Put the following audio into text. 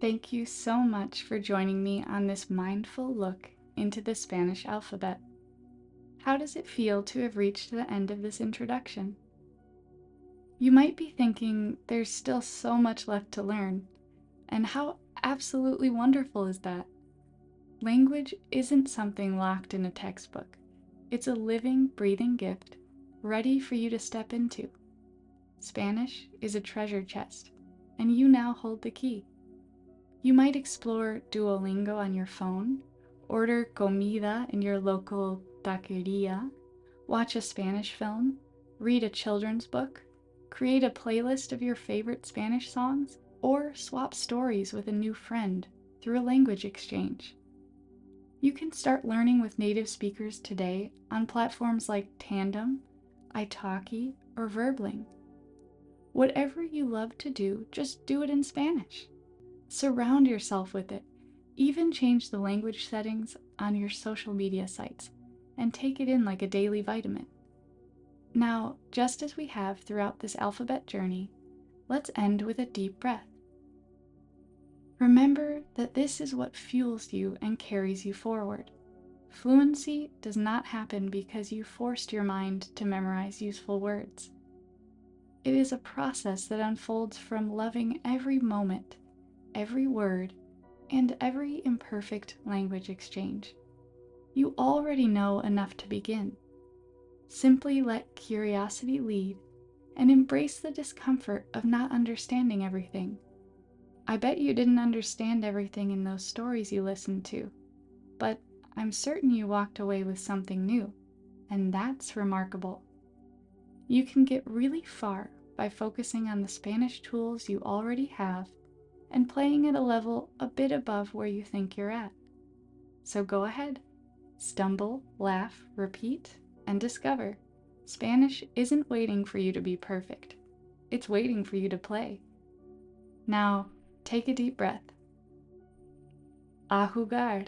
Thank you so much for joining me on this mindful look into the Spanish alphabet. How does it feel to have reached the end of this introduction? You might be thinking there's still so much left to learn, and how absolutely wonderful is that? Language isn't something locked in a textbook. It's a living, breathing gift ready for you to step into. Spanish is a treasure chest, and you now hold the key. You might explore Duolingo on your phone, order comida in your local taqueria, watch a Spanish film, read a children's book, create a playlist of your favorite Spanish songs, or swap stories with a new friend through a language exchange. You can start learning with native speakers today on platforms like Tandem, italki, or Verbling. Whatever you love to do, just do it in Spanish. Surround yourself with it. Even change the language settings on your social media sites and take it in like a daily vitamin. Now, just as we have throughout this alphabet journey, let's end with a deep breath. Remember that this is what fuels you and carries you forward. Fluency does not happen because you forced your mind to memorize useful words. It is a process that unfolds from loving every moment, every word, and every imperfect language exchange. You already know enough to begin. Simply let curiosity lead and embrace the discomfort of not understanding everything. I bet you didn't understand everything in those stories you listened to, but I'm certain you walked away with something new, and that's remarkable. You can get really far by focusing on the Spanish tools you already have and playing at a level a bit above where you think you're at. So go ahead, stumble, laugh, repeat, and discover. Spanish isn't waiting for you to be perfect. It's waiting for you to play. Now, take a deep breath. A jugar.